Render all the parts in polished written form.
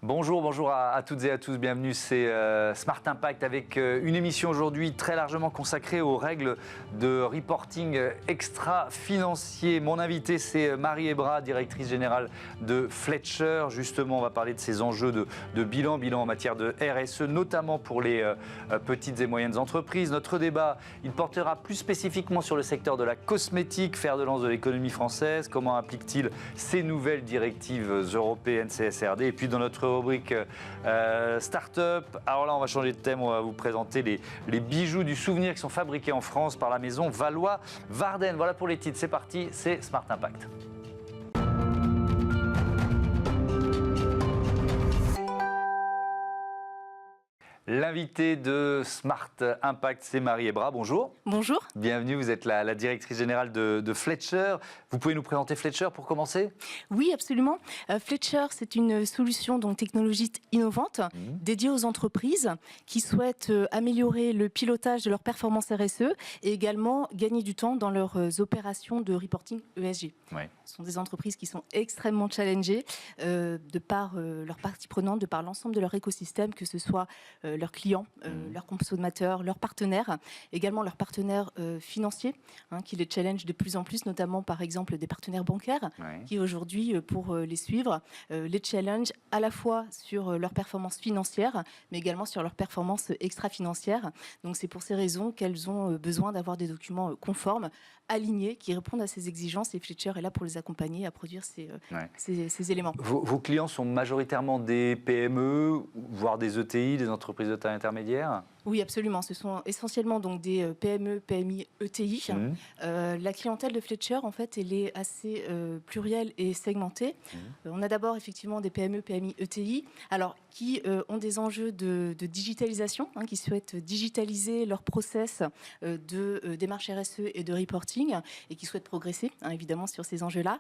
Bonjour à toutes et à tous, bienvenue, c'est Smart Impact avec une émission aujourd'hui très largement consacrée aux règles de reporting extra-financier. Mon invité c'est Marie Ebra, directrice générale de Fletcher. Justement, on va parler de ces enjeux de bilan en matière de RSE, notamment pour les petites et moyennes entreprises. Notre débat, il portera plus spécifiquement sur le secteur de la cosmétique, fer de lance de l'économie française. Comment applique-t-il ces nouvelles directives européennes CSRD? Et puis dans notre rubrique Start-up. Alors là, on va changer de thème. On va vous présenter les bijoux du souvenir qui sont fabriqués en France par la maison Valois-Warden. Voilà pour les titres. C'est parti, c'est Smart Impact. L'invité de Smart Impact, c'est Marie Ebra. Bonjour. Bonjour. Bienvenue, vous êtes la directrice générale de Fletcher. Vous pouvez nous présenter Fletcher pour commencer? Oui, absolument. Fletcher, c'est une solution donc, technologique innovante dédiée aux entreprises qui souhaitent améliorer le pilotage de leur performance RSE et également gagner du temps dans leurs opérations de reporting ESG. Ouais. Ce sont des entreprises qui sont extrêmement challengées de par leurs parties prenantes, de par l'ensemble de leur écosystème, que ce soit leurs clients, leurs consommateurs, leurs partenaires, également leurs partenaires financiers, qui les challengent de plus en plus, notamment par exemple des partenaires bancaires, qui aujourd'hui, pour les suivre, les challenge à la fois sur leur performance financière, mais également sur leur performance extra-financière. Donc c'est pour ces raisons qu'elles ont besoin d'avoir des documents conformes, alignés, qui répondent à ces exigences, et Fletcher est là pour les accompagner à produire ces éléments. Vos clients sont majoritairement des PME, voire des ETI, des entreprises de taille intermédiaire? Oui, absolument. Ce sont essentiellement donc des PME, PMI, ETI. La clientèle de Fletcher, en fait, elle est assez plurielle et segmentée. On a d'abord effectivement des PME, PMI, ETI, alors qui ont des enjeux de digitalisation, qui souhaitent digitaliser leur process de démarche RSE et de reporting et qui souhaitent progresser, évidemment, sur ces enjeux-là.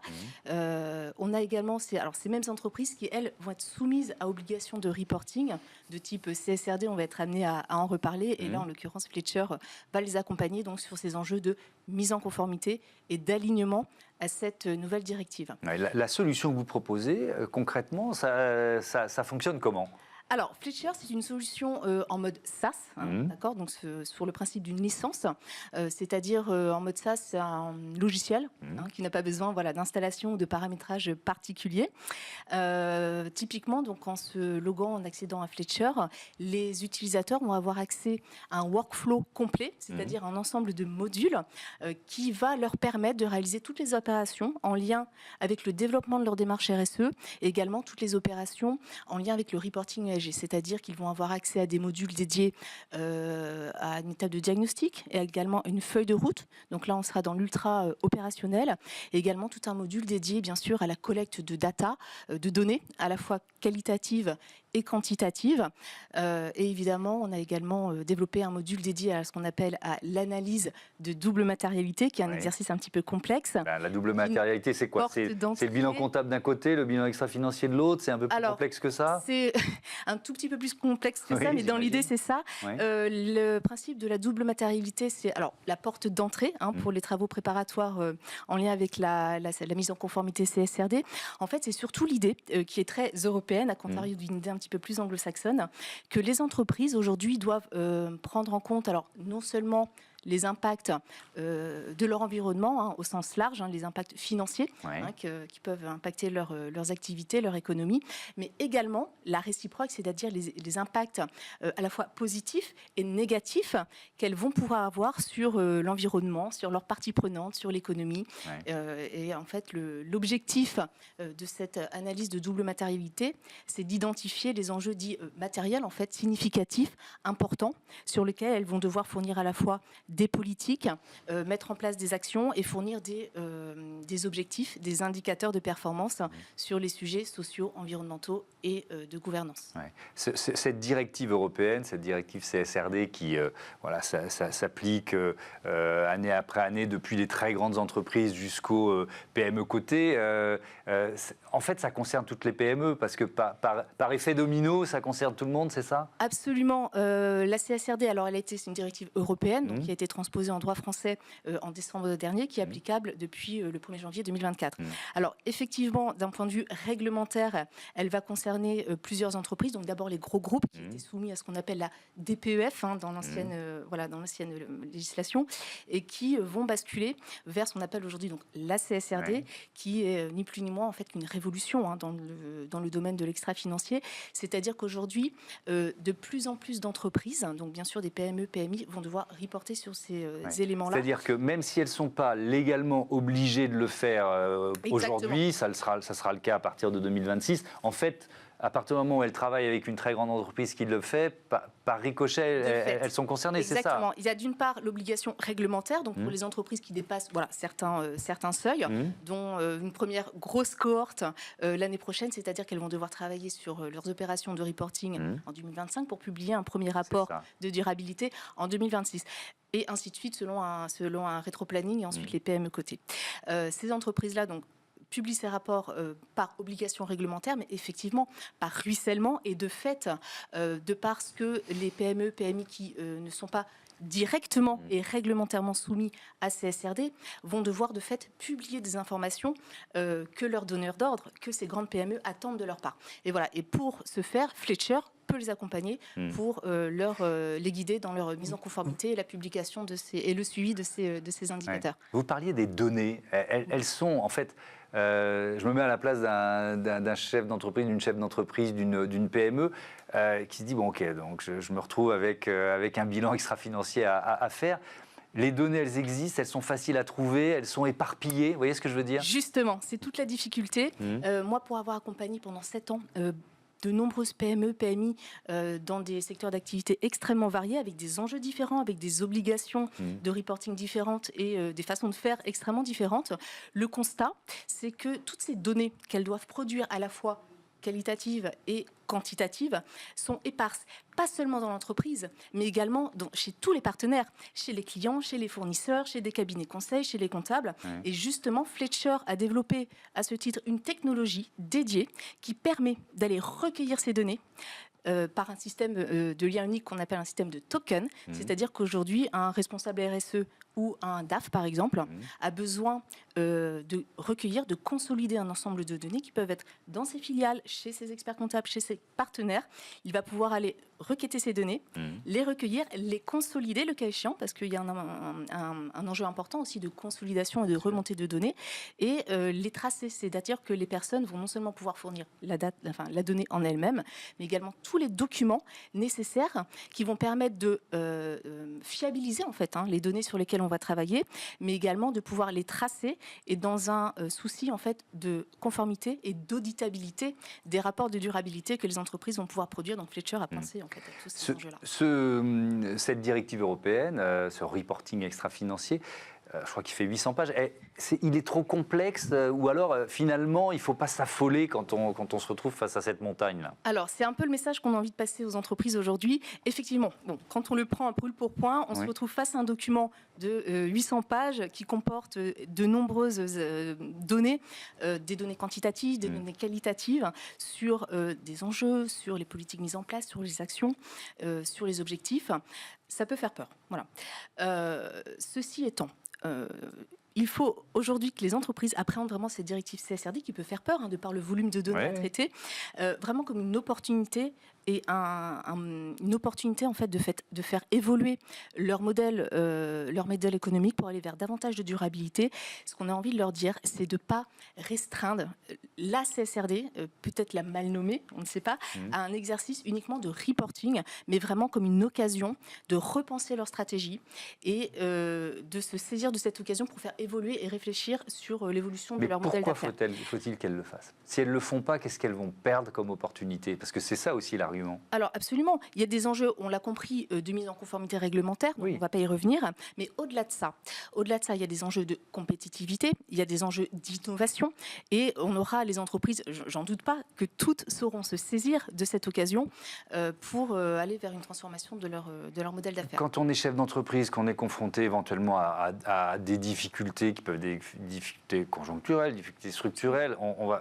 On a également ces mêmes entreprises qui, elles, vont être soumises à obligation de reporting de type CSRD. On va être amené à en reparler. Et là, en l'occurrence, Fletcher va les accompagner donc, sur ces enjeux de mise en conformité et d'alignement à cette nouvelle directive. La solution que vous proposez, concrètement, ça fonctionne comment ? Alors, Fletcher, c'est une solution en mode SaaS, d'accord, donc sur le principe d'une licence, c'est-à-dire en mode SaaS, c'est un logiciel qui n'a pas besoin d'installation ou de paramétrage particulier. Typiquement, donc, en se loguant, en accédant à Fletcher, les utilisateurs vont avoir accès à un workflow complet, c'est-à-dire un ensemble de modules qui va leur permettre de réaliser toutes les opérations en lien avec le développement de leur démarche RSE et également toutes les opérations en lien avec le reporting ESG. C'est-à-dire qu'ils vont avoir accès à des modules dédiés à une étape de diagnostic et également une feuille de route. Donc là, on sera dans l'ultra opérationnel. Et également tout un module dédié, bien sûr, à la collecte de data, de données, à la fois qualitatives et quantitatives. Et évidemment, on a également développé un module dédié à ce qu'on appelle à l'analyse de double matérialité, qui est un exercice un petit peu complexe. La double matérialité, c'est quoi? C'est le bilan comptable d'un côté, le bilan extra-financier de l'autre? C'est un peu plus complexe que ça? C'est un tout petit peu plus complexe que ça, mais dans l'idée, c'est ça. Le principe de la double matérialité, c'est la porte d'entrée pour les travaux préparatoires en lien avec la mise en conformité CSRD. En fait, c'est surtout l'idée qui est très européenne, à contrario d'une idée un petit peu plus anglo-saxonne, que les entreprises aujourd'hui doivent prendre en compte, non seulement les impacts de leur environnement au sens large, les impacts financiers qui peuvent impacter leurs activités, leur économie, mais également la réciproque, c'est-à-dire les impacts à la fois positifs et négatifs qu'elles vont pouvoir avoir sur l'environnement, sur leurs parties prenantes, sur l'économie. Et en fait, l'objectif de cette analyse de double matérialité, c'est d'identifier les enjeux dits matériels, en fait, significatifs, importants, sur lesquels elles vont devoir fournir à la fois des politiques, mettre en place des actions et fournir des objectifs, des indicateurs de performance sur les sujets sociaux, environnementaux et de gouvernance. Cette directive européenne, cette directive CSRD qui ça s'applique année après année depuis les très grandes entreprises jusqu'aux PME cotées, en fait ça concerne toutes les PME parce que par effet domino, ça concerne tout le monde, c'est ça? Absolument. La CSRD, c'est une directive européenne donc, qui a été été transposée en droit français en décembre dernier, qui est applicable depuis le 1er janvier 2024. Alors, effectivement, d'un point de vue réglementaire, elle va concerner plusieurs entreprises. Donc, d'abord, les gros groupes qui étaient soumis à ce qu'on appelle la DPEF dans l'ancienne législation et qui vont basculer vers ce qu'on appelle aujourd'hui donc la CSRD, qui est ni plus ni moins en fait qu'une révolution dans le domaine de l'extra-financier. C'est-à-dire qu'aujourd'hui, de plus en plus d'entreprises, donc bien sûr des PME, PMI, vont devoir reporter sur ces éléments-là. C'est-à-dire que même si elles ne sont pas légalement obligées de le faire aujourd'hui, ça sera le cas à partir de 2026, en fait, à partir du moment où elles travaillent avec une très grande entreprise qui le fait, par ricochet, elles sont concernées, c'est ça? Exactement. Il y a d'une part l'obligation réglementaire, donc pour les entreprises qui dépassent certains seuils, dont une première grosse cohorte l'année prochaine, c'est-à-dire qu'elles vont devoir travailler sur leurs opérations de reporting en 2025 pour publier un premier rapport de durabilité en 2026. Et ainsi de suite, selon un rétroplanning, et ensuite les PME cotées. Ces entreprises-là, donc, publie ces rapports par obligation réglementaire, mais effectivement par ruissellement et de fait, de parce que les PME, PMI qui ne sont pas directement et réglementairement soumis à CSRD vont devoir de fait publier des informations que leurs donneurs d'ordre, que ces grandes PME attendent de leur part. Et voilà. Et pour ce faire, Fletcher peut les accompagner pour les guider dans leur mise en conformité et la publication et le suivi de ces indicateurs. Vous parliez des données. Elles sont en fait... je me mets à la place d'un chef d'entreprise, d'une chef d'entreprise, d'une PME qui se dit bon ok, donc je me retrouve avec un bilan extra-financier à faire. Les données, elles existent, elles sont faciles à trouver, elles sont éparpillées. Vous voyez ce que je veux dire? Justement, c'est toute la difficulté. Moi, pour avoir accompagné pendant 7 ans de nombreuses PME, PMI dans des secteurs d'activité extrêmement variés, avec des enjeux différents, avec des obligations de reporting différentes et des façons de faire extrêmement différentes. Le constat, c'est que toutes ces données qu'elles doivent produire à la fois qualitatives et quantitatives sont éparses, pas seulement dans l'entreprise, mais également chez tous les partenaires, chez les clients, chez les fournisseurs, chez des cabinets conseils, chez les comptables. Et justement, Fletcher a développé à ce titre une technologie dédiée qui permet d'aller recueillir ces données par un système de lien unique qu'on appelle un système de token. C'est-à-dire qu'aujourd'hui, un responsable RSE ou un DAF, par exemple, a besoin de recueillir, de consolider un ensemble de données qui peuvent être dans ses filiales, chez ses experts comptables, chez ses partenaires. Il va pouvoir aller requêter ces données, les recueillir, les consolider le cas échéant, parce qu'il y a un enjeu important aussi de consolidation et de remontée de données, et les tracer. C'est-à-dire que les personnes vont non seulement pouvoir fournir la donnée en elle-même, mais également tous les documents nécessaires qui vont permettre de fiabiliser en fait les données sur lesquelles on va travailler, mais également de pouvoir les tracer et dans un souci en fait de conformité et d'auditabilité des rapports de durabilité que les entreprises vont pouvoir produire. Donc Fletcher a pensé en fait à tous ces enjeux-là. Cette directive européenne, ce reporting extra-financier, je crois qu'il fait 800 pages. Il est trop complexe ou alors finalement il ne faut pas s'affoler quand on se retrouve face à cette montagne-là? Alors c'est un peu le message qu'on a envie de passer aux entreprises aujourd'hui. Effectivement, quand on le prend un brûle pour point, on se retrouve face à un document de 800 pages qui comporte de nombreuses données, des données quantitatives, des données qualitatives sur des enjeux, sur les politiques mises en place, sur les actions, sur les objectifs. Ça peut faire peur. Voilà. Ceci étant, il faut aujourd'hui que les entreprises appréhendent vraiment cette directive CSRD qui peut faire peur de par le volume de données à traiter, vraiment comme une opportunité et une opportunité en fait de faire évoluer leur modèle économique pour aller vers davantage de durabilité. Ce qu'on a envie de leur dire, c'est de ne pas restreindre la CSRD, peut-être la mal nommer, on ne sait pas, à un exercice uniquement de reporting, mais vraiment comme une occasion de repenser leur stratégie et de se saisir de cette occasion pour faire évoluer et réfléchir sur l'évolution de leur modèle d'affaires. Pourquoi faut-il qu'elles le fassent? Si elles ne le font pas, qu'est-ce qu'elles vont perdre comme opportunité? Parce que c'est ça aussi l'argument. Alors absolument, il y a des enjeux, on l'a compris, de mise en conformité réglementaire, donc on ne va pas y revenir, mais au-delà de ça, Au-delà de ça, il y a des enjeux de compétitivité, il y a des enjeux d'innovation, et on aura les entreprises, j'en doute pas, que toutes sauront se saisir de cette occasion pour aller vers une transformation de leur modèle d'affaires. Quand on est chef d'entreprise, qu'on est confronté éventuellement à des difficultés qui peuvent être des difficultés conjoncturelles, difficultés structurelles,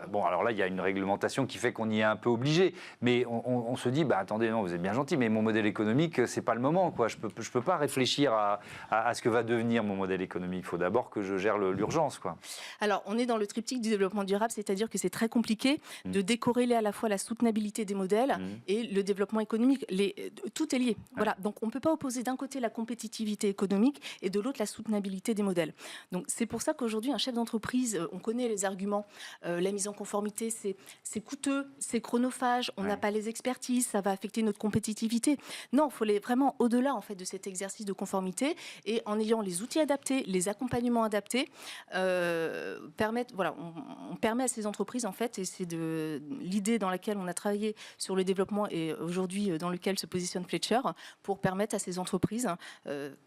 bon, alors là, il y a une réglementation qui fait qu'on y est un peu obligé, mais on se dit, attendez, non, vous êtes bien gentil, mais mon modèle économique, c'est pas le moment, quoi. Je peux pas réfléchir à ce que va devenir mon modèle économique. Il faut d'abord que je gère l'urgence, quoi. Alors, on est dans le triptyque du développement durable, c'est-à-dire que c'est très compliqué de décorréler à la fois la soutenabilité des modèles et le développement économique. Tout est lié. Voilà. Donc, on ne peut pas opposer d'un côté la compétitivité économique et de l'autre la soutenabilité des modèles. Donc, c'est pour ça qu'aujourd'hui, un chef d'entreprise, on connaît les arguments. La mise en conformité, c'est coûteux, c'est chronophage, on n'a pas les expertises, ça va affecter notre compétitivité. Non, il faut aller vraiment au-delà en fait, de cet exercice de conformité, et en ayant les outils adaptés, les accompagnements adaptés, on permet à ces entreprises, en fait, et c'est l'idée dans laquelle on a travaillé sur le développement et aujourd'hui dans lequel se positionne Fletcher, pour permettre à ces entreprises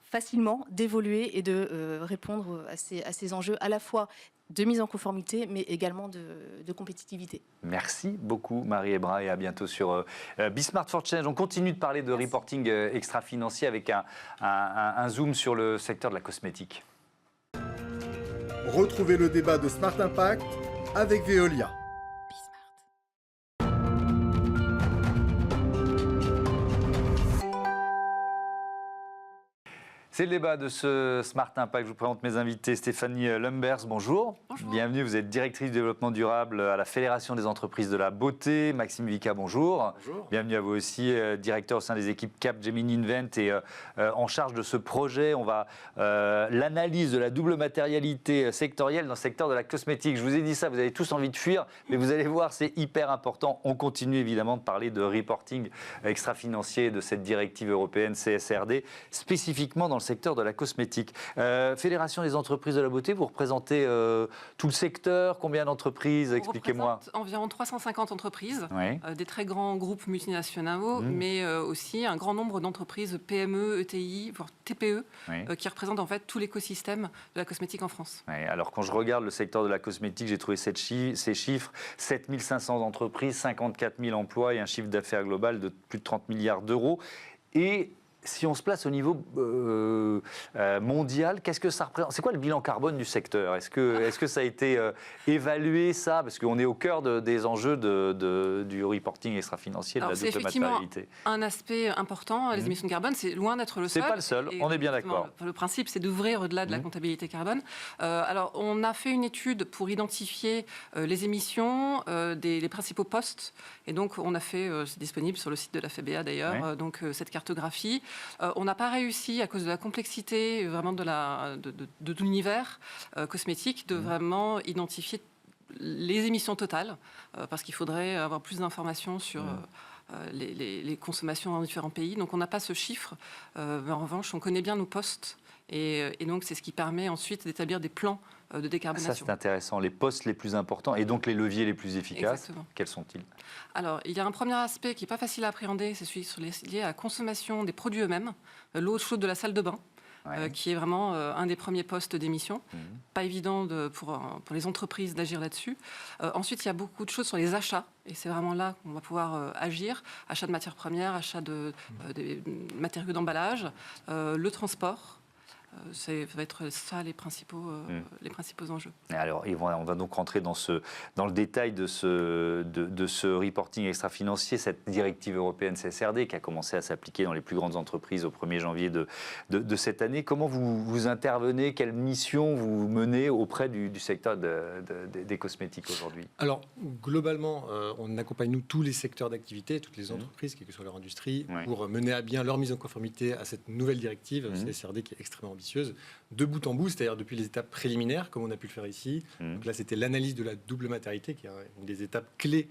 facilement d'évoluer et de répondre à ces enjeux à la fois de mise en conformité, mais également de compétitivité. Merci beaucoup, Marie Hébrin, et à bientôt sur Be Smart for Change. On continue de parler de reporting extra-financier avec un zoom sur le secteur de la cosmétique. Retrouvez le débat de Smart Impact avec Veolia. C'est le débat de ce Smart Impact. Je vous présente mes invités. Stéphanie Lumbers, bonjour. Bonjour. Bienvenue, vous êtes directrice du développement durable à la Fédération des entreprises de la beauté. Maxime Vica, bonjour. Bonjour. Bienvenue à vous aussi, directeur au sein des équipes Capgemini Invent et en charge de ce projet. On va l'analyse de la double matérialité sectorielle dans le secteur de la cosmétique. Je vous ai dit ça, vous avez tous envie de fuir, mais vous allez voir, c'est hyper important. On continue évidemment de parler de reporting extra-financier de cette directive européenne CSRD, spécifiquement dans le secteur de la cosmétique. Fédération des entreprises de la beauté, vous représentez tout le secteur, combien d'entreprises? Expliquez-moi. On représente environ 350 entreprises, Oui. des très grands groupes multinationaux, mais aussi un grand nombre d'entreprises PME, ETI, voire TPE, qui représentent en fait tout l'écosystème de la cosmétique en France. Oui, alors quand je regarde le secteur de la cosmétique, j'ai trouvé ces chiffres, 7500 entreprises, 54 000 emplois et un chiffre d'affaires global de plus de 30 milliards d'euros. Et si on se place au niveau mondial, qu'est-ce que ça représente? C'est quoi le bilan carbone du secteur? Est-ce que ça a été évalué, ça? Parce qu'on est au cœur des enjeux du reporting extra-financier, de la double matérialité. C'est un aspect important. Les émissions de carbone, c'est loin d'être le seul. C'est pas le seul, on est bien d'accord. Le principe, c'est d'ouvrir au-delà de la comptabilité carbone. Alors, on a fait une étude pour identifier les émissions des principaux postes. Et donc, on a fait, c'est disponible sur le site de la FEBA d'ailleurs, donc cette cartographie. On n'a pas réussi, à cause de la complexité vraiment de l'univers cosmétique, de vraiment identifier les émissions totales, parce qu'il faudrait avoir plus d'informations sur les consommations dans différents pays. Donc on n'a pas ce chiffre, mais en revanche, on connaît bien nos postes. Et donc c'est ce qui permet ensuite d'établir des plans de décarbonation. Ça, c'est intéressant. Les postes les plus importants et donc les leviers les plus efficaces, exactement. Quels sont-ils? Alors, il y a un premier aspect qui n'est pas facile à appréhender, c'est celui lié à la consommation des produits eux-mêmes, l'eau chaude de la salle de bain. Qui est vraiment un des premiers postes d'émission. Pas évident pour les entreprises d'agir là-dessus. Ensuite, il y a beaucoup de choses sur les achats, et c'est vraiment là qu'on va pouvoir agir. Achat de matières premières, achat des matériaux d'emballage, le transport. Ça va être ça les principaux enjeux. Alors, on va donc rentrer dans le détail de ce reporting extra-financier, cette directive européenne CSRD qui a commencé à s'appliquer dans les plus grandes entreprises au 1er janvier de cette année. Comment vous intervenez? Quelle mission vous menez auprès du secteur des cosmétiques aujourd'hui? Alors, globalement, on accompagne nous tous les secteurs d'activité, toutes les entreprises, quelle que soit leur industrie, pour mener à bien leur mise en conformité à cette nouvelle directive CSRD qui est extrêmement ambitieuse, de bout en bout, c'est-à-dire depuis les étapes préliminaires, comme on a pu le faire ici. Donc là, c'était l'analyse de la double matérialité, qui est une des étapes clés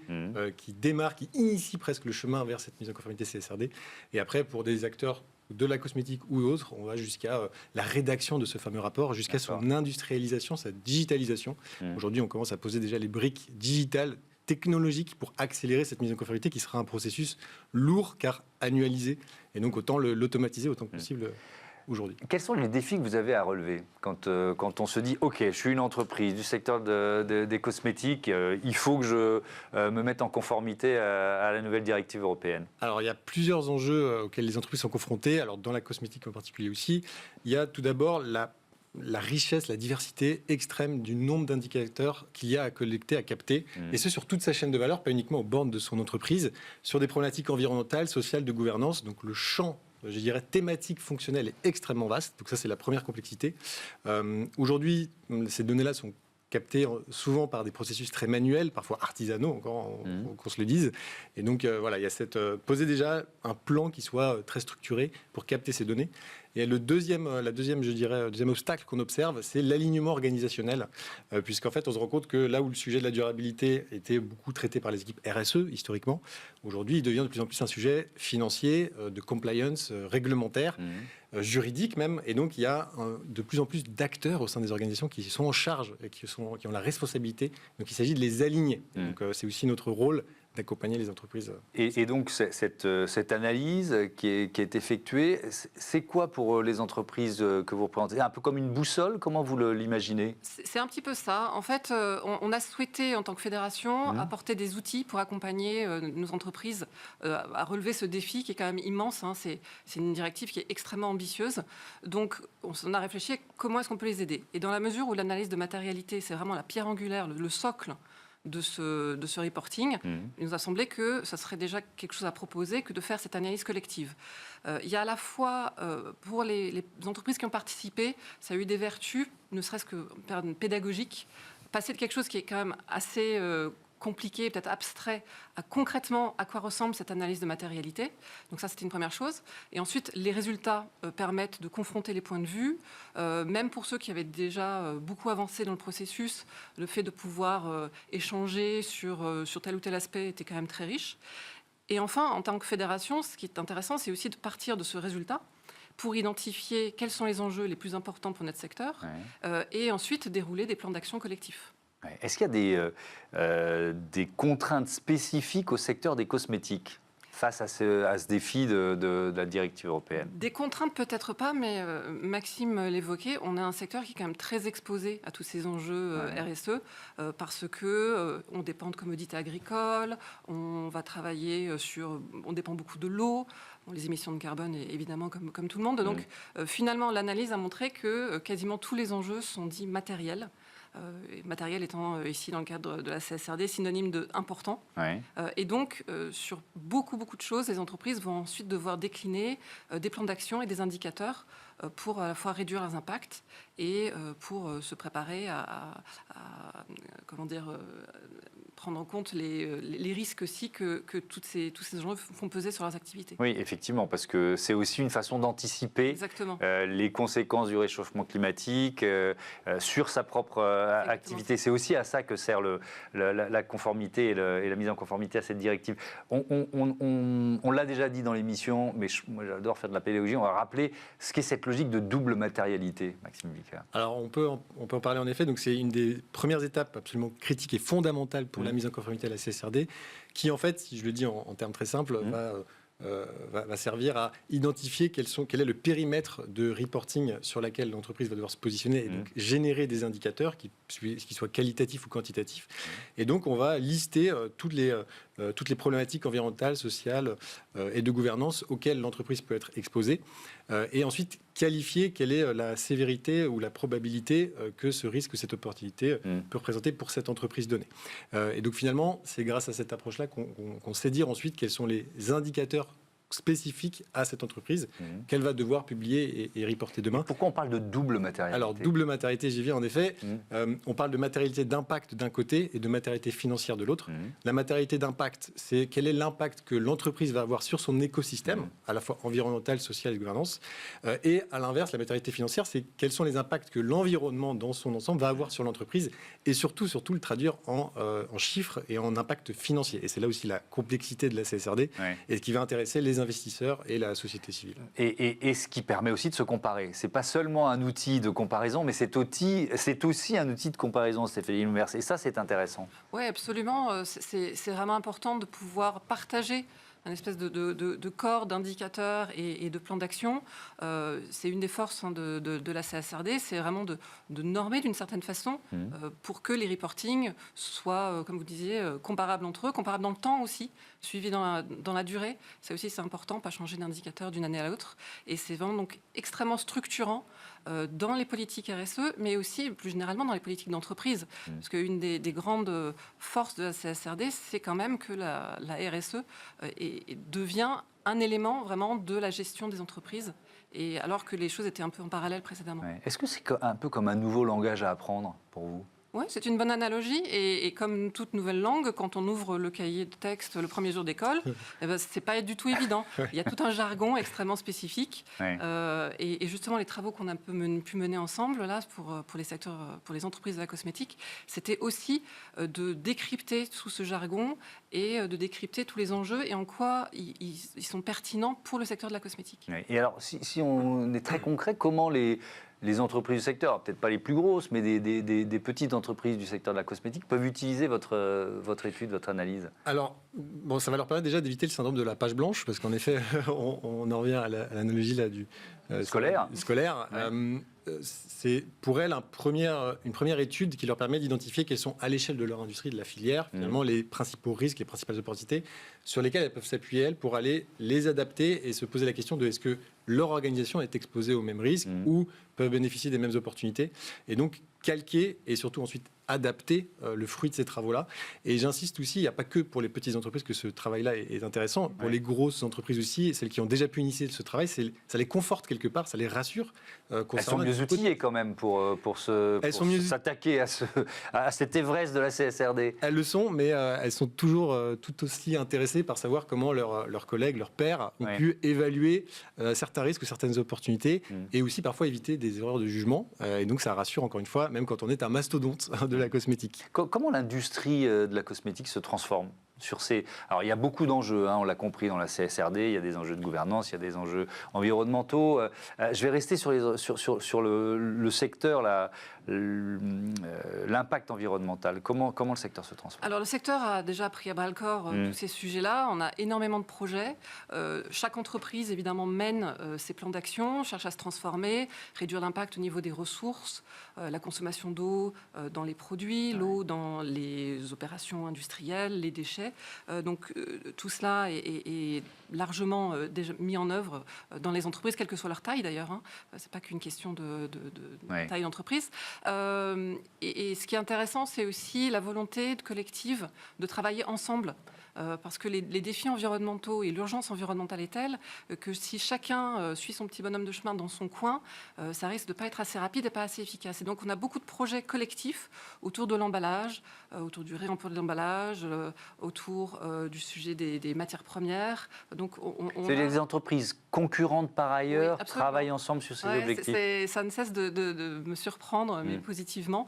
qui démarre, qui initie presque le chemin vers cette mise en conformité CSRD. Et après, pour des acteurs de la cosmétique ou autres, on va jusqu'à la rédaction de ce fameux rapport, jusqu'à son industrialisation, sa digitalisation. Aujourd'hui, on commence à poser déjà les briques digitales, technologiques pour accélérer cette mise en conformité qui sera un processus lourd car annualisé. Et donc, autant l'automatiser autant que possible. aujourd'hui. Quels sont les défis que vous avez à relever quand on se dit « Ok, je suis une entreprise du secteur des cosmétiques, il faut que je me mette en conformité à la nouvelle directive européenne ». Alors, il y a plusieurs enjeux auxquels les entreprises sont confrontées. Alors, dans la cosmétique en particulier aussi, il y a tout d'abord la richesse, la diversité extrême du nombre d'indicateurs qu'il y a à collecter, à capter, et ce sur toute sa chaîne de valeur, pas uniquement aux bornes de son entreprise, sur des problématiques environnementales, sociales, de gouvernance. Donc le champ, je dirais, thématique, fonctionnel est extrêmement vaste. Donc ça, c'est la première complexité. Aujourd'hui, ces données-là sont captées souvent par des processus très manuels, parfois artisanaux, encore qu'on se le dise. Et donc, voilà, il y a poser déjà un plan qui soit très structuré pour capter ces données. Et le deuxième obstacle qu'on observe, c'est l'alignement organisationnel, puisqu'en fait, on se rend compte que là où le sujet de la durabilité était beaucoup traité par les équipes RSE, historiquement, aujourd'hui, il devient de plus en plus un sujet financier, de compliance, réglementaire, juridique même. Et donc, il y a de plus en plus d'acteurs au sein des organisations qui sont en charge et qui ont la responsabilité. Donc, il s'agit de les aligner. Donc, c'est aussi notre rôle d'accompagner les entreprises. Et donc, cette analyse qui est effectuée, c'est quoi pour les entreprises que vous représentez? Un peu comme une boussole, comment vous l'imaginez? C'est un petit peu ça. En fait, on a souhaité, en tant que fédération, apporter des outils pour accompagner nos entreprises à relever ce défi qui est quand même immense. C'est une directive qui est extrêmement ambitieuse. Donc, on a réfléchi à comment est-ce qu'on peut les aider. Et dans la mesure où l'analyse de matérialité, c'est vraiment la pierre angulaire, le socle de ce reporting, il nous a semblé que ça serait déjà quelque chose à proposer que de faire cette analyse collective. Il y a à la fois, pour les entreprises qui ont participé, ça a eu des vertus, ne serait-ce que pédagogiques, passer de quelque chose qui est quand même assez compliqué, peut-être abstrait, à concrètement à quoi ressemble cette analyse de matérialité. Donc ça, c'était une première chose. Et ensuite, les résultats permettent de confronter les points de vue. Même pour ceux qui avaient déjà beaucoup avancé dans le processus, le fait de pouvoir échanger sur tel ou tel aspect était quand même très riche. Et enfin, en tant que fédération, ce qui est intéressant, c'est aussi de partir de ce résultat pour identifier quels sont les enjeux les plus importants pour notre secteur et ensuite dérouler des plans d'action collectifs. Est-ce qu'il y a des contraintes spécifiques au secteur des cosmétiques face à ce défi de la directive européenne? Des contraintes peut-être pas, mais Maxime l'évoquait, on a un secteur qui est quand même très exposé à tous ces enjeux RSE parce que on dépend de commodités agricoles, on va travailler on dépend beaucoup de l'eau, les émissions de carbone évidemment comme tout le monde. Donc finalement l'analyse a montré que quasiment tous les enjeux sont dits matériels. Matériel étant ici dans le cadre de la CSRD synonyme de important. Et donc sur beaucoup de choses, les entreprises vont ensuite devoir décliner des plans d'action et des indicateurs pour à la fois réduire leurs impacts et pour se préparer à prendre en compte les risques aussi que tous ces enjeux font peser sur leurs activités. Oui, effectivement, parce que c'est aussi une façon d'anticiper les conséquences du réchauffement climatique sur sa propre activité. C'est aussi à ça que sert la conformité et la mise en conformité à cette directive. On l'a déjà dit dans l'émission, mais moi j'adore faire de la pédagogie. On va rappeler ce qu'est cette logique de double matérialité, Maxime Vicard. Alors on peut en parler en effet. Donc c'est une des premières étapes absolument critiques et fondamentales pour la mise en conformité à la CSRD, qui en fait, si je le dis en termes très simples, va servir à identifier quel est le périmètre de reporting sur lequel l'entreprise va devoir se positionner et donc générer des indicateurs qui soient qualitatifs ou quantitatifs. Et donc on va lister toutes les problématiques environnementales, sociales et de gouvernance auxquelles l'entreprise peut être exposée et ensuite qualifier quelle est la sévérité ou la probabilité que ce risque ou cette opportunité peut représenter pour cette entreprise donnée. Et donc finalement, c'est grâce à cette approche-là qu'on sait dire ensuite quels sont les indicateurs spécifique à cette entreprise qu'elle va devoir publier et reporter demain. Pourquoi on parle de double matérialité? Alors, double matérialité, j'y viens en effet. On parle de matérialité d'impact d'un côté et de matérialité financière de l'autre. La matérialité d'impact, c'est quel est l'impact que l'entreprise va avoir sur son écosystème, à la fois environnemental, social et de gouvernance. Et à l'inverse, la matérialité financière, c'est quels sont les impacts que l'environnement dans son ensemble va avoir sur l'entreprise et surtout le traduire en chiffres et en impact financier. Et c'est là aussi la complexité de la CSRD et ce qui va intéresser les investisseurs et la société civile. Et ce qui permet aussi de se comparer. Ce n'est pas seulement un outil de comparaison, mais c'est aussi un outil de comparaison, Stéphanie Lemers. Et ça, c'est intéressant. Oui, absolument. C'est vraiment important de pouvoir partager un espèce de corps d'indicateurs et de plans d'action. C'est une des forces de la CSRD, c'est vraiment de normer d'une certaine façon pour que les reportings soient, comme vous disiez, comparables entre eux, comparables dans le temps aussi, suivis dans la durée. Ça aussi, c'est important, pas changer d'indicateur d'une année à l'autre. Et c'est vraiment donc extrêmement structurant dans les politiques RSE, mais aussi plus généralement dans les politiques d'entreprise. Parce qu'une des grandes forces de la CSRD, c'est quand même que la RSE devient un élément vraiment de la gestion des entreprises, et alors que les choses étaient un peu en parallèle précédemment. Ouais. Est-ce que c'est un peu comme un nouveau langage à apprendre pour vous ? Oui, c'est une bonne analogie. Et comme toute nouvelle langue, quand on ouvre le cahier de texte le premier jour d'école, c'est pas du tout évident. Il y a tout un jargon extrêmement spécifique. Et justement, les travaux qu'on a pu mener ensemble là, pour les secteurs, pour les entreprises de la cosmétique, c'était aussi de décrypter tout ce jargon et de décrypter tous les enjeux et en quoi ils sont pertinents pour le secteur de la cosmétique. Et alors, si on est très concret, comment les entreprises du secteur, peut-être pas les plus grosses, mais des petites entreprises du secteur de la cosmétique peuvent utiliser votre étude, votre analyse? Alors, bon, ça va leur permettre déjà d'éviter le syndrome de la page blanche, parce qu'en effet, on en revient à l'analogie là, du scolaire. Ouais. C'est pour elles une première étude qui leur permet d'identifier quels sont à l'échelle de leur industrie, de la filière, finalement les principaux risques, les principales opportunités sur lesquelles elles peuvent s'appuyer elles pour aller les adapter et se poser la question de est-ce que leur organisation est exposée aux mêmes risques ou peuvent bénéficier des mêmes opportunités, et donc calquer et surtout ensuite adapter le fruit de ces travaux-là. Et j'insiste aussi, il n'y a pas que pour les petites entreprises que ce travail-là est intéressant. Pour les grosses entreprises aussi, celles qui ont déjà pu initier ce travail, ça les conforte quelque part, ça les rassure. Elles sont mieux outillées quand même pour s'attaquer à cet Everest de la CSRD. Elles le sont, mais elles sont toujours tout aussi intéressées par savoir comment leurs collègues, leurs pairs ont pu évaluer certains risques ou certaines opportunités et aussi parfois éviter des erreurs de jugement. Et donc ça rassure encore une fois, même quand on est un mastodonte de la cosmétique. Comment l'industrie de la cosmétique se transforme ? Alors, il y a beaucoup d'enjeux, on l'a compris dans la CSRD, il y a des enjeux de gouvernance, il y a des enjeux environnementaux. Je vais rester sur le secteur, l'impact environnemental. Comment le secteur se transforme ? Alors, le secteur a déjà pris à bras-le-corps tous ces sujets-là. On a énormément de projets. Chaque entreprise, évidemment, mène ses plans d'action, cherche à se transformer, réduire l'impact au niveau des ressources, la consommation d'eau dans les produits, l'eau dans les opérations industrielles, les déchets. Donc tout cela est largement déjà mis en œuvre dans les entreprises, quelle que soit leur taille d'ailleurs. C'est pas qu'une question de taille d'entreprise. Et ce qui est intéressant, c'est aussi la volonté collective de travailler ensemble. Parce que les défis environnementaux et l'urgence environnementale est telle que si chacun suit son petit bonhomme de chemin dans son coin, ça risque de ne pas être assez rapide et pas assez efficace. Et donc on a beaucoup de projets collectifs autour de l'emballage, autour du réemploi de l'emballage, autour du sujet des matières premières. Donc c'est des entreprises concurrentes par ailleurs, travaillent ensemble sur ces objectifs. Ça ne cesse de me surprendre, mais positivement,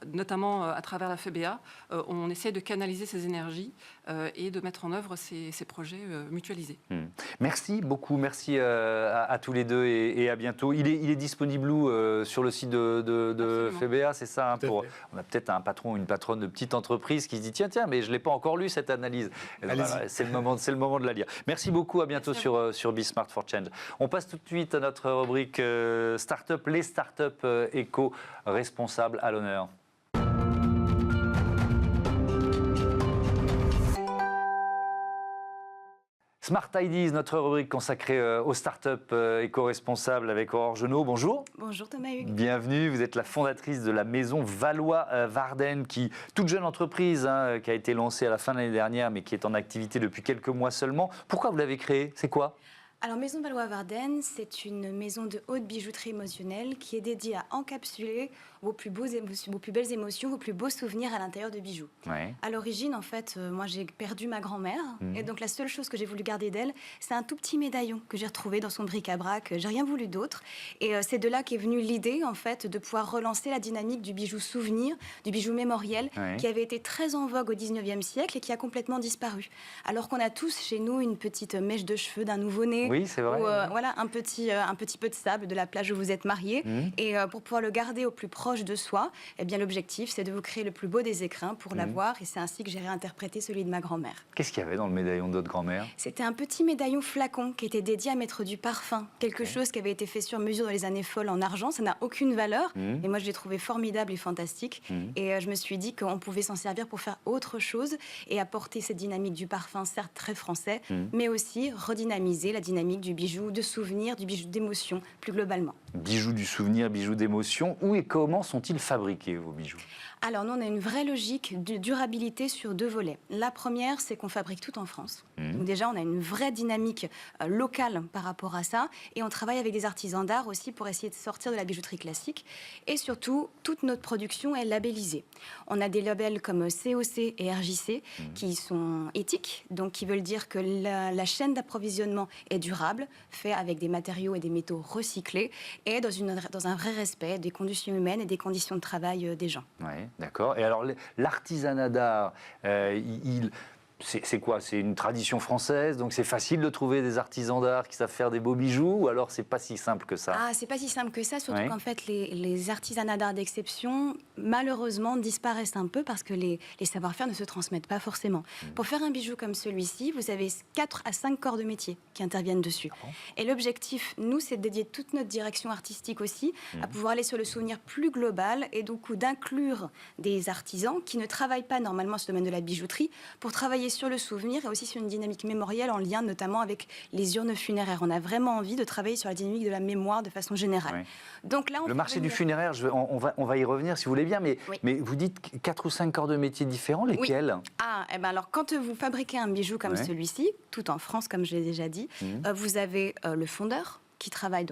notamment à travers la FEBA. On essaie de canaliser ces énergies et de mettre en œuvre ces projets mutualisés. Merci beaucoup, merci à tous les deux et à bientôt. Il est disponible où sur le site de FEBA, c'est ça on a peut-être un patron ou une patronne de petite entreprise qui se dit tiens, mais je ne l'ai pas encore lu cette analyse. C'est le moment de la lire. Merci beaucoup, à bientôt sur Be Smart for Change. On passe tout de suite à notre rubrique Start-up, les start-up éco-responsables à l'honneur. Smart Ideas, notre rubrique consacrée aux startups éco-responsables avec Aurore Genot. Bonjour. Bonjour Thomas Hugues. Bienvenue, vous êtes la fondatrice de la maison Valois-Warden, toute jeune entreprise qui a été lancée à la fin de l'année dernière, mais qui est en activité depuis quelques mois seulement. Pourquoi vous l'avez créée ? C'est quoi ? Alors, Maison Valois-Warden, c'est une maison de haute bijouterie émotionnelle qui est dédiée à encapsuler vos plus belles émotions, vos plus beaux souvenirs à l'intérieur de bijoux. Ouais. À l'origine, en fait, moi, j'ai perdu ma grand-mère. Et donc, la seule chose que j'ai voulu garder d'elle, c'est un tout petit médaillon que j'ai retrouvé dans son bric-à-brac. J'ai rien voulu d'autre. Et c'est de là qu'est venue l'idée, en fait, de pouvoir relancer la dynamique du bijou souvenir, du bijou mémoriel, qui avait été très en vogue au 19e siècle et qui a complètement disparu. Alors qu'on a tous chez nous une petite mèche de cheveux d'un nouveau-né, Oui, c'est vrai. Ou voilà, un petit peu de sable de la plage où vous êtes marié. Et pour pouvoir le garder au plus proche de soi, eh bien l'objectif, c'est de vous créer le plus beau des écrins pour l'avoir. Et c'est ainsi que j'ai réinterprété celui de ma grand-mère. Qu'est-ce qu'il y avait dans le médaillon de votre grand-mère? C'était un petit médaillon flacon qui était dédié à mettre du parfum. Quelque chose qui avait été fait sur mesure dans les années folles en argent. Ça n'a aucune valeur. Et moi, je l'ai trouvé formidable et fantastique. Et je me suis dit qu'on pouvait s'en servir pour faire autre chose et apporter cette dynamique du parfum, certes très français, mais aussi redynamiser la dynamique du bijou de souvenir, du bijou d'émotion, plus globalement. Bijoux du souvenir, bijoux d'émotion. Où et comment sont-ils fabriqués, vos bijoux? Alors nous, on a une vraie logique de durabilité sur 2 volets. La première, c'est qu'on fabrique tout en France. Donc déjà, on a une vraie dynamique locale par rapport à ça. Et on travaille avec des artisans d'art aussi pour essayer de sortir de la bijouterie classique. Et surtout, toute notre production est labellisée. On a des labels comme COC et RJC qui sont éthiques, donc qui veulent dire que la chaîne d'approvisionnement est durable, fait avec des matériaux et des métaux recyclés et dans un vrai respect des conditions humaines et des conditions de travail des gens. Oui, d'accord. Et alors, l'artisanat d'art, c'est quoi? C'est une tradition française, donc c'est facile de trouver des artisans d'art qui savent faire des beaux bijoux, ou alors c'est pas si simple que ça? Ah, c'est pas si simple que ça, surtout qu'en fait, les artisanats d'art d'exception, malheureusement, disparaissent un peu parce que les savoir-faire ne se transmettent pas forcément. Pour faire un bijou comme celui-ci, vous avez 4 à 5 corps de métier qui interviennent dessus. Et l'objectif, nous, c'est de dédier toute notre direction artistique aussi à pouvoir aller sur le souvenir plus global et donc d'inclure des artisans qui ne travaillent pas normalement sur le domaine de la bijouterie pour travailler sur le souvenir et aussi sur une dynamique mémorielle en lien notamment avec les urnes funéraires. On a vraiment envie de travailler sur la dynamique de la mémoire de façon générale. Donc là, le marché du funéraire, on va y revenir si vous voulez bien, mais vous dites 4 ou 5 corps de métier différents, lesquels? Ah, eh ben alors quand vous fabriquez un bijou comme celui-ci, tout en France comme je l'ai déjà dit, vous avez le fondeur, qui travaille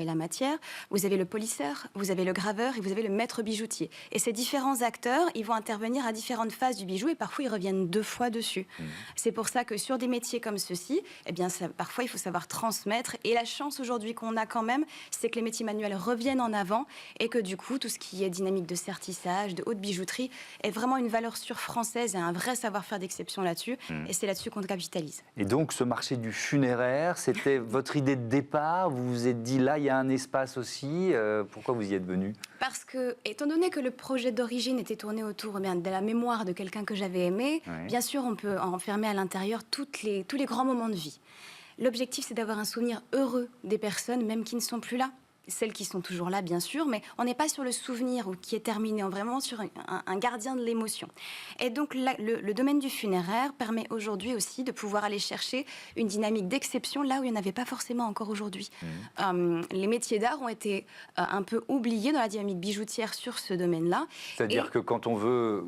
la matière, vous avez le polisseur, vous avez le graveur et vous avez le maître bijoutier. Et ces différents acteurs, ils vont intervenir à différentes phases du bijou et parfois ils reviennent 2 fois dessus. C'est pour ça que sur des métiers comme ceux-ci, eh bien, parfois il faut savoir transmettre. Et la chance aujourd'hui qu'on a quand même, c'est que les métiers manuels reviennent en avant et que du coup, tout ce qui est dynamique de sertissage, de haute bijouterie, est vraiment une valeur sûre française et un vrai savoir-faire d'exception là-dessus. Et c'est là-dessus qu'on capitalise. Et donc ce marché du funéraire, c'était votre idée de départ? Vous vous êtes dit, là, il y a un espace aussi. Pourquoi vous y êtes venu? Parce que, étant donné que le projet d'origine était tourné autour de la mémoire de quelqu'un que j'avais aimé, bien sûr, on peut enfermer à l'intérieur tous les grands moments de vie. L'objectif, c'est d'avoir un souvenir heureux des personnes, même qui ne sont plus là. Celles qui sont toujours là, bien sûr, mais on n'est pas sur le souvenir ou qui est terminé, on est vraiment sur un gardien de l'émotion. Et donc, le domaine du funéraire permet aujourd'hui aussi de pouvoir aller chercher une dynamique d'exception là où il n'y en avait pas forcément encore aujourd'hui. Les métiers d'art ont été un peu oubliés dans la dynamique bijoutière sur ce domaine-là. C'est-à-dire que quand on veut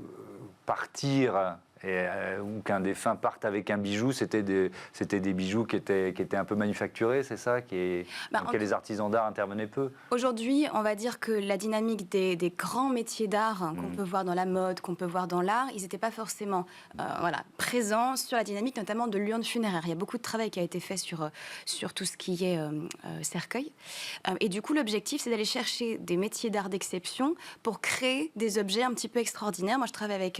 partir... ou qu'un défunt parte avec un bijou, c'était des bijoux qui étaient un peu manufacturés, c'est ça, dans lesquels les artisans d'art intervenaient peu? Aujourd'hui, on va dire que la dynamique des grands métiers d'art qu'on peut voir dans la mode, qu'on peut voir dans l'art, ils n'étaient pas forcément présents sur la dynamique notamment de l'urne funéraire. Il y a beaucoup de travail qui a été fait sur tout ce qui est cercueil. Et du coup, l'objectif, c'est d'aller chercher des métiers d'art d'exception pour créer des objets un petit peu extraordinaires. Moi, je travaille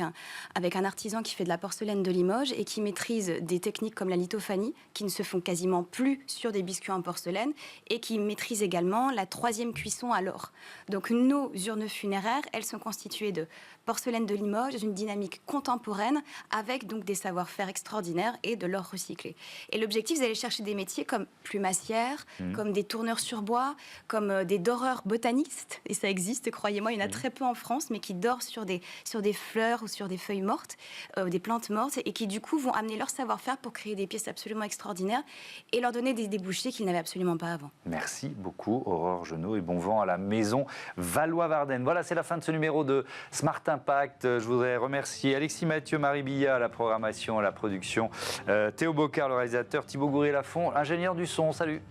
avec un artisan qui fait de la porcelaine de Limoges et qui maîtrise des techniques comme la lithophanie, qui ne se font quasiment plus sur des biscuits en porcelaine, et qui maîtrise également la 3e cuisson à l'or. Donc nos urnes funéraires, elles sont constituées de porcelaine de Limoges, une dynamique contemporaine, avec donc des savoir-faire extraordinaires et de l'or recyclé. Et l'objectif, c'est d'aller chercher des métiers comme plumassières, comme des tourneurs sur bois, comme des doreurs botanistes, et ça existe, croyez-moi, il y en a très peu en France, mais qui dorent sur des fleurs ou sur des feuilles mortes, des plantes mortes, et qui du coup vont amener leur savoir-faire pour créer des pièces absolument extraordinaires et leur donner des débouchés qu'ils n'avaient absolument pas avant. Merci beaucoup Aurore Genot et bon vent à la maison Valois-Varden. Voilà, c'est la fin de ce numéro de Smart Impact. Je voudrais remercier Alexis Mathieu, Marie Billat à la programmation, à la production, Théo Bocard, le réalisateur, Thibaut Gouré-Lafont, ingénieur du son. Salut.